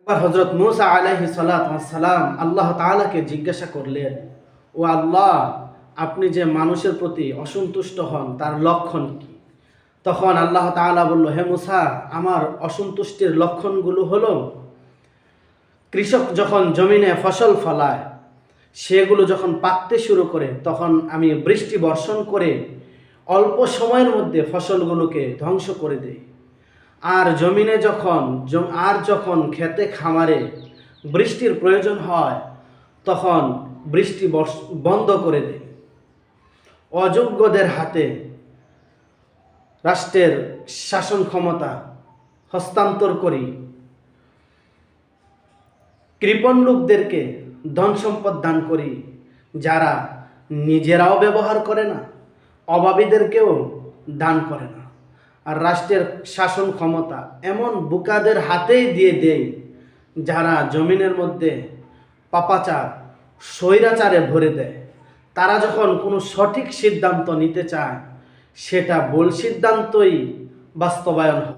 হযরত মূসা আলাইহিস সালাতু ওয়াস সালাম আল্লাহ তাআলাকে জিজ্ঞাসা করলেন, ও আল্লাহ, আপনি যে মানুষের প্রতি অসন্তুষ্ট হন তার লক্ষণ কি? তখন আল্লাহ তাআলা বলল, হে মূসা, আমার অসন্তুষ্টির লক্ষণগুলো হলো, কৃষক যখন জমিনে ফসল ফলায়, সেগুলো যখন পাকতে শুরু করে তখন আমি বৃষ্টি বর্ষণ করে অল্প সময়ের মধ্যে ফসলগুলোকে ধ্বংস করে দেই। আর জমিনে যখন খেতে খামারে বৃষ্টির প্রয়োজন হয় তখন বৃষ্টি বন্ধ করে দেয়। অযোগ্যদের হাতে রাষ্ট্রের শাসন ক্ষমতা হস্তান্তর করি। কৃপণ লোকদেরকে ধন সম্পদ দান করি, যারা নিজেরাও ব্যবহার করে না, অভাবীদেরকেও দান করে না। আর রাষ্ট্রের শাসন ক্ষমতা এমন বুকাদের হাতেই দিয়ে দেয়, যারা জমিনের মধ্যে পাপাচার স্বৈরাচারে ভরে দেয়। তারা যখন কোনো সঠিক সিদ্ধান্ত নিতে চায়, সেটা ভুল সিদ্ধান্তই বাস্তবায়ন হয়।